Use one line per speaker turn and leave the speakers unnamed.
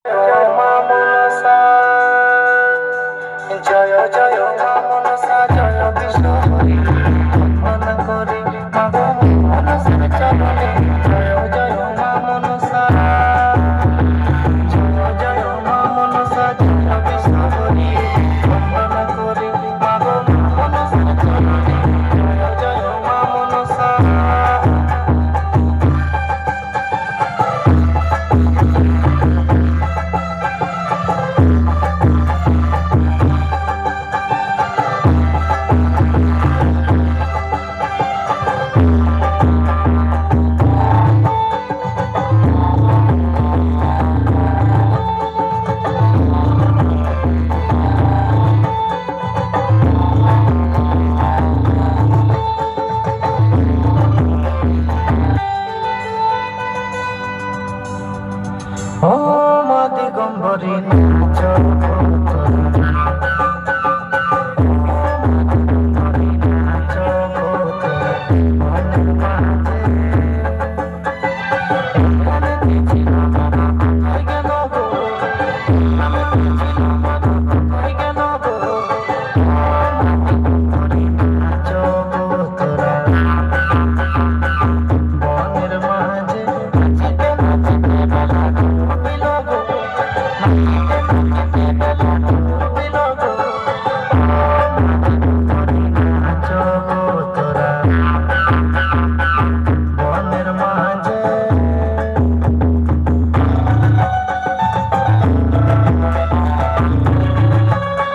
জয় মা মনসা, জয় জয় মা মনসা, জয় বিষ্ণু হরি বন্দনা করি মা গো মনসার চরণে। জয় জয় মা মনসা, জয় জয় মা মনসা, জয় বিষ্ণু হরি বন্দনা করি মা গো মনসার চরণে। জয় জয় মা মনসা। ও মা দিগম্বরী নাচ